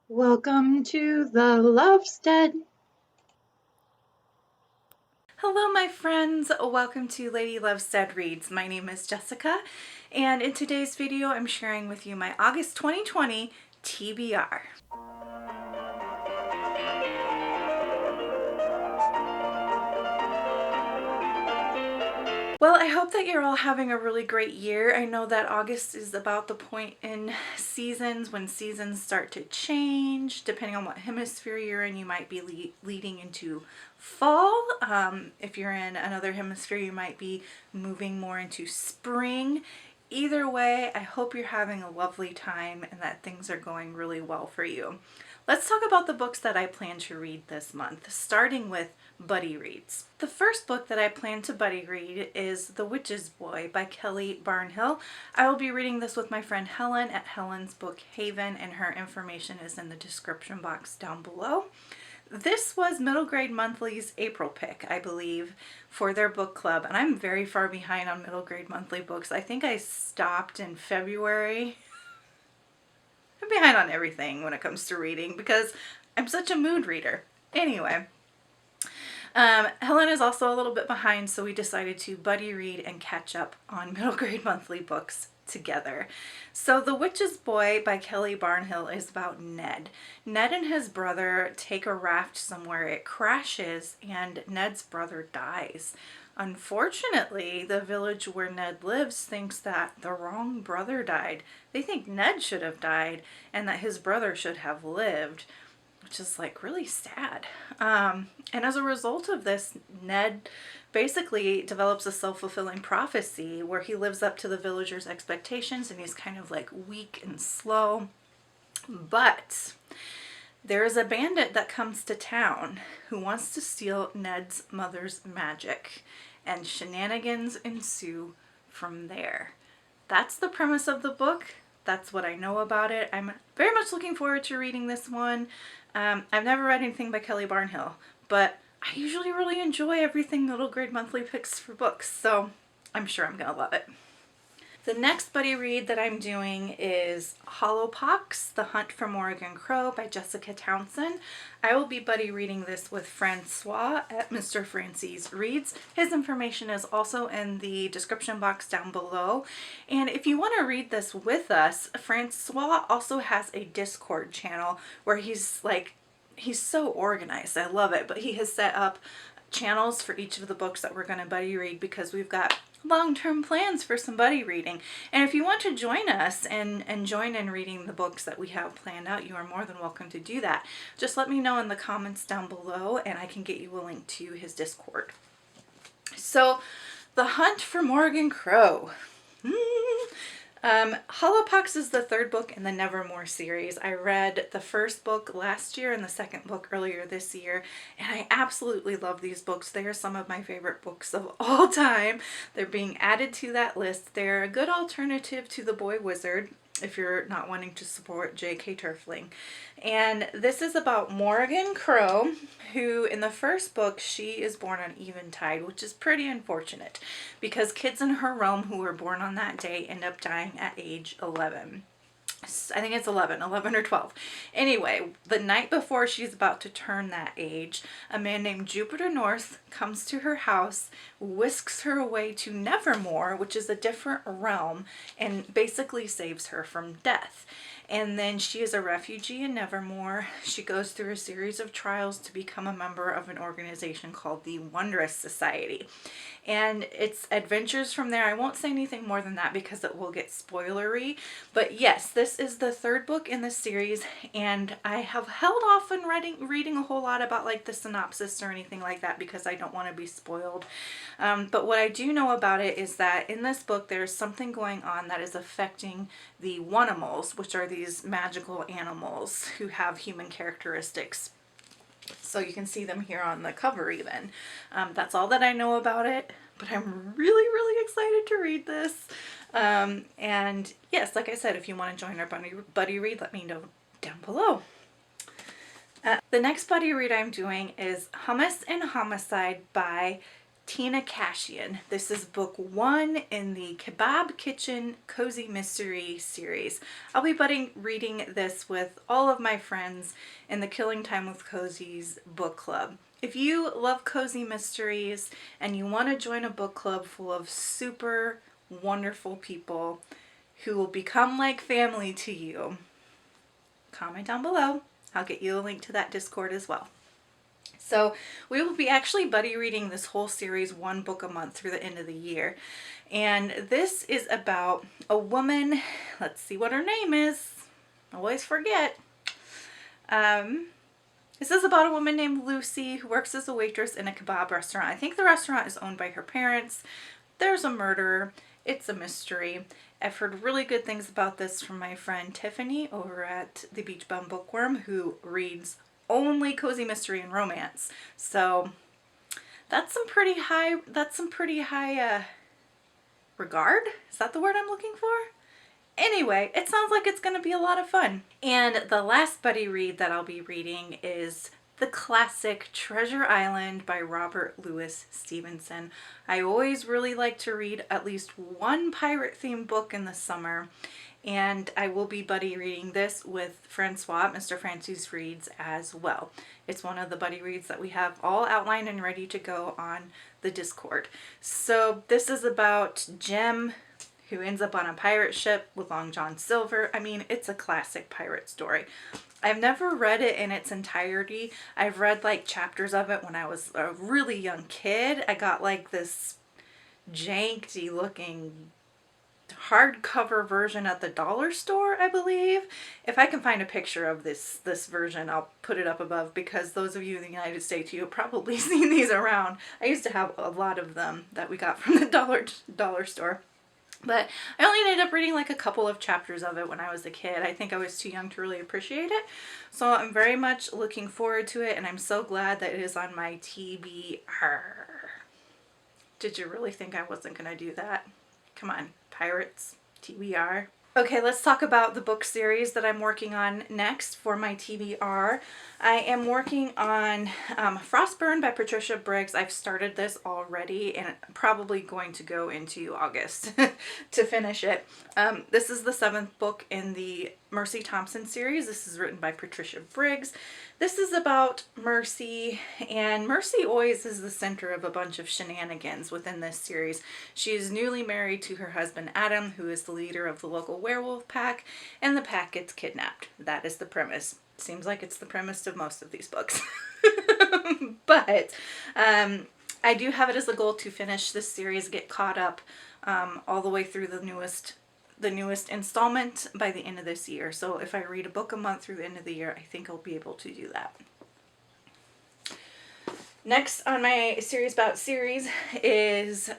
Welcome to the Lovestead. Hello, my friends. Welcome to Lady Lovestead Reads. My name is Jessica, and in today's video, I'm sharing with you my August 2020 TBR. Well, I hope that you're all having a really great year. I know that August is about the point in seasons when seasons start to change. Depending on what hemisphere you're in, you might be leading into fall. If you're in another hemisphere, you might be moving more into spring. Either way, I hope you're having a lovely time and that things are going really well for you. Let's talk about the books that I plan to read this month, starting with buddy reads. The first book that I plan to buddy read is The Witch's Boy by Kelly Barnhill. I will be reading this with my friend Helen at Helen's Book Haven, and her information is in the description box down below. This was Middle Grade Monthly's April pick, I believe, for their book club, and I'm very far behind on Middle Grade Monthly books. I think I stopped in February. I'm behind on everything when it comes to reading because I'm such a mood reader. Anyway, Helen is also a little bit behind, so we decided to buddy read and catch up on Middle Grade Monthly books together. So The Witch's Boy by Kelly Barnhill is about Ned. Ned and his brother take a raft somewhere, it crashes, and Ned's brother dies. Unfortunately, the village where Ned lives thinks that the wrong brother died. They think Ned should have died and that his brother should have lived, which is like really sad. And as a result of this, Ned basically develops a self-fulfilling prophecy where he lives up to the villagers' expectations and he's kind of like weak and slow. But there is a bandit that comes to town who wants to steal Ned's mother's magic, and shenanigans ensue from there. That's the premise of the book. That's what I know about it. I'm very much looking forward to reading this one. I've never read anything by Kelly Barnhill, but I usually really enjoy everything Middle Grade Monthly picks for books, so I'm sure I'm gonna love it. The next buddy read that I'm doing is Hollowpox, The Hunt for Morrigan Crow by Jessica Townsend. I will be buddy reading this with Francois at Mr. Francis Reads. His information is also in the description box down below. And if you want to read this with us, Francois also has a Discord channel where he's so organized. I love it. But he has set up channels for each of the books that we're going to buddy read because we've got long-term plans for some buddy reading. And if you want to join us and join in reading the books that we have planned out, you are more than welcome to do that. Just let me know in the comments down below and I can get you a link to his Discord. So, The Hunt for Morrigan Crow. Hollowpox is the third book in the Nevermore series. I read the first book last year and the second book earlier this year, and I absolutely love these books. They are some of my favorite books of all time. They're being added to that list. They're a good alternative to The Boy Wizard if you're not wanting to support J.K. Turfling. And this is about Morrigan Crow, who in the first book, she is born on Eventide, which is pretty unfortunate because kids in her realm who were born on that day end up dying at age 11. I think it's 11 or 12. Anyway, the night before she's about to turn that age, a man named Jupiter North comes to her house, whisks her away to Nevermore, which is a different realm, and basically saves her from death. And then she is a refugee in Nevermore. She goes through a series of trials to become a member of an organization called the Wondrous Society. And it's adventures from there. I won't say anything more than that because it will get spoilery. But yes, this is the third book in the series, and I have held off on reading a whole lot about like the synopsis or anything like that because I don't want to be spoiled. But what I do know about it is that in this book there's something going on that is affecting the Wunimals, which are these magical animals who have human characteristics. So you can see them here on the cover even. That's all that I know about it, but I'm really excited to read this. And yes, like I said, if you want to join our buddy read, let me know down below. The next buddy read I'm doing is Hummus Homicide by Tina Kashien. This is book 1 in the Kebab Kitchen Cozy Mystery series. I'll be reading this with all of my friends in the Killing Time with Cozies book club. If you love cozy mysteries and you want to join a book club full of super wonderful people who will become like family to you, comment down below. I'll get you a link to that Discord as well. So we will be actually buddy reading this whole series, 1 book a month through the end of the year. And this is about a woman, let's see what her name is. I always forget. This is about a woman named Lucy who works as a waitress in a kebab restaurant. I think the restaurant is owned by her parents. There's a murder. It's a mystery. I've heard really good things about this from my friend Stephenie over at the Beach Bum Bookworm, who reads only cozy mystery and romance. So that's some pretty high regard. Is that the word I'm looking for? Anyway, it sounds like it's going to be a lot of fun. And the last buddy read that I'll be reading is the classic Treasure Island by Robert Louis Stevenson. I always really like to read at least one pirate-themed book in the summer, and I will be buddy reading this with Francois, Mr. Francis Reads, as well. It's one of the buddy reads that we have all outlined and ready to go on the Discord. So this is about Jem, who ends up on a pirate ship with Long John Silver. I mean, it's a classic pirate story. I've never read it in its entirety. I've read like chapters of it when I was a really young kid. I got like this janky looking hardcover version at the dollar store, I believe. If I can find a picture of this version, I'll put it up above, because those of you in the United States, you have probably seen these around. I used to have a lot of them that we got from the dollar store. But I only ended up reading like a couple of chapters of it when I was a kid. I think I was too young to really appreciate it. So I'm very much looking forward to it, and I'm so glad that it is on my TBR. Did you really think I wasn't going to do that? Come on, pirates, TBR. Okay, let's talk about the book series that I'm working on next for my TBR. I am working on Frostburn by Patricia Briggs. I've started this already and probably going to go into August to finish it. This is the 7th book in the Mercy Thompson series. This is written by Patricia Briggs. This is about Mercy, and Mercy always is the center of a bunch of shenanigans within this series. She is newly married to her husband Adam, who is the leader of the local werewolf pack, and the pack gets kidnapped. That is the premise. Seems like it's the premise of most of these books. But I do have it as a goal to finish this series, get caught up all the way through the newest installment by the end of this year. So if I read a book a month through the end of the year, I think I'll be able to do that. Next on my series about series is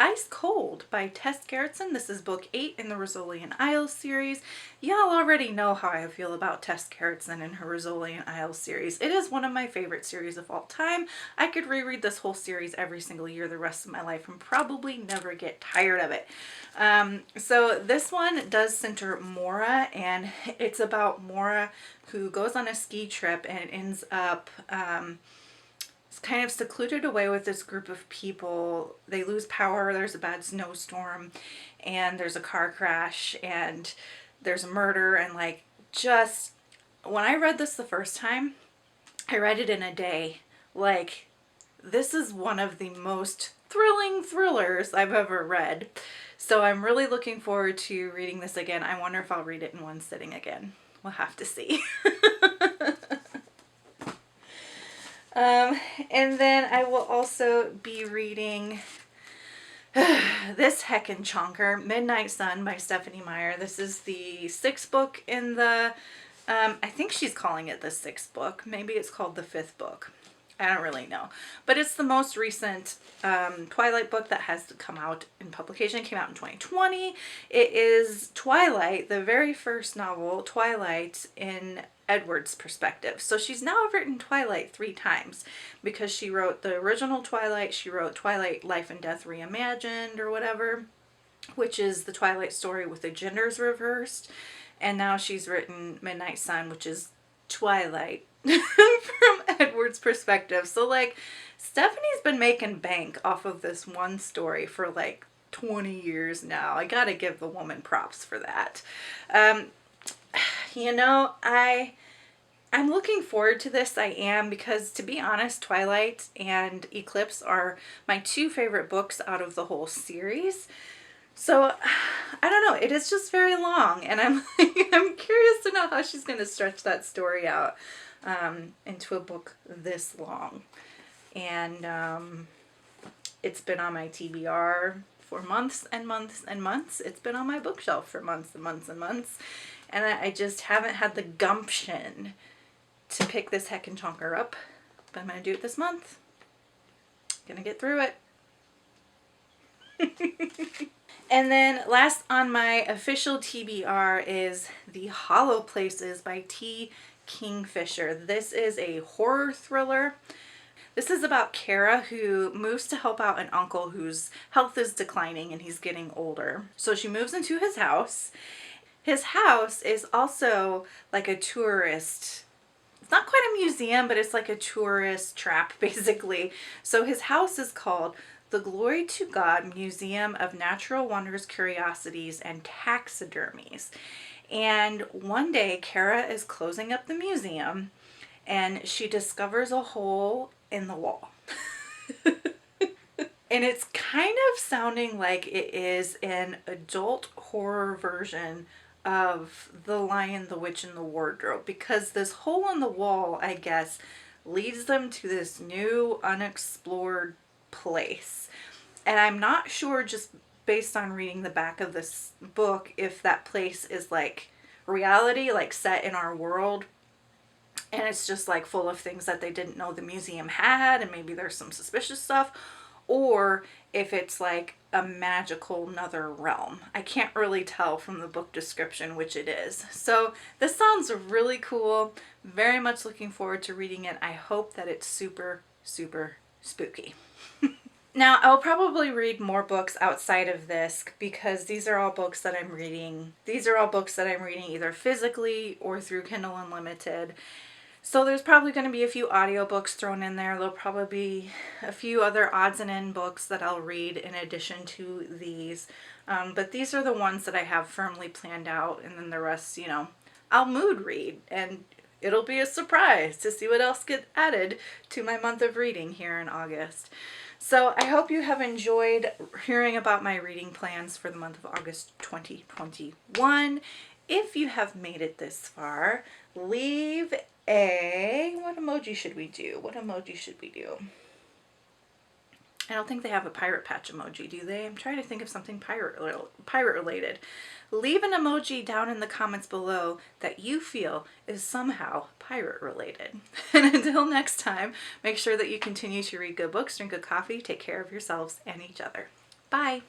Ice Cold by Tess Gerritsen. This is book 8 in the Rizzolian Isles series. Y'all already know how I feel about Tess Gerritsen and her Rizzolian Isles series. It is one of my favorite series of all time. I could reread this whole series every single year the rest of my life and probably never get tired of it. So this one does center Mora, and it's about Mora who goes on a ski trip and ends up kind of secluded away with this group of people. They lose power, there's a bad snowstorm, and there's a car crash, and there's a murder, and like, just when I read this the first time, I read it in a day. Like, this is one of the most thrilling thrillers I've ever read. So I'm really looking forward to reading this again. I wonder if I'll read it in one sitting again. We'll have to see. And then I will also be reading this heckin' chonker, Midnight Sun by Stephenie Meyer. This is the 6th book in the, I think she's calling it the 6th book. Maybe it's called the 5th book. I don't really know. But it's the most recent Twilight book that has come out in publication. It came out in 2020. It is Twilight, the very first novel, Twilight, in Edward's perspective. So she's now written Twilight 3 times, because she wrote the original Twilight, she wrote Twilight Life and Death Reimagined or whatever, which is the Twilight story with the genders reversed, and now she's written Midnight Sun, which is Twilight from Edward's perspective. So like Stephenie's been making bank off of this one story for like 20 years now. I gotta give the woman props for that. You know, I'm looking forward to this. I am, because to be honest, Twilight and Eclipse are my two favorite books out of the whole series. So I don't know, it is just very long, and I'm I'm curious to know how she's going to stretch that story out into a book this long. And it's been on my TBR for months and months and months. It's been on my bookshelf for months and months and months, and I just haven't had the gumption to pick this heckin' chonker up. But I'm going to do it this month. Gonna get through it. And then last on my official TBR is The Holo Places by Kingfisher. This is a horror thriller. This is about Kara, who moves to help out an uncle whose health is declining and he's getting older. So she moves into his house. His house is also like a tourist, it's not quite a museum, but it's like a tourist trap basically. So his house is called the Glory to God Museum of Natural Wonders, Curiosities, and Taxidermies. And one day, Kara is closing up the museum and she discovers a hole in the wall. And it's kind of sounding like it is an adult horror version of The Lion, the Witch, and the Wardrobe, because this hole in the wall, I guess, leads them to this new unexplored place. And I'm not sure, just based on reading the back of this book, if that place is like reality, like set in our world, and it's just like full of things that they didn't know the museum had, and maybe there's some suspicious stuff, or if it's like a magical another realm. I can't really tell from the book description which it is. So this sounds really cool. Very much looking forward to reading it. I hope that it's super, super spooky. Now, I'll probably read more books outside of this, because these are all books that I'm reading. These are all books that I'm reading either physically or through Kindle Unlimited. So there's probably going to be a few audiobooks thrown in there. There'll probably be a few other odds and end books that I'll read in addition to these. But these are the ones that I have firmly planned out, and then the rest, you know, I'll mood read, and it'll be a surprise to see what else gets added to my month of reading here in August. So I hope you have enjoyed hearing about my reading plans for the month of August 2021. If you have made it this far, leave a... what emoji should we do? What emoji should we do? I don't think they have a pirate patch emoji, do they? I'm trying to think of something pirate related. Leave an emoji down in the comments below that you feel is somehow pirate related. And until next time, make sure that you continue to read good books, drink good coffee, take care of yourselves and each other. Bye!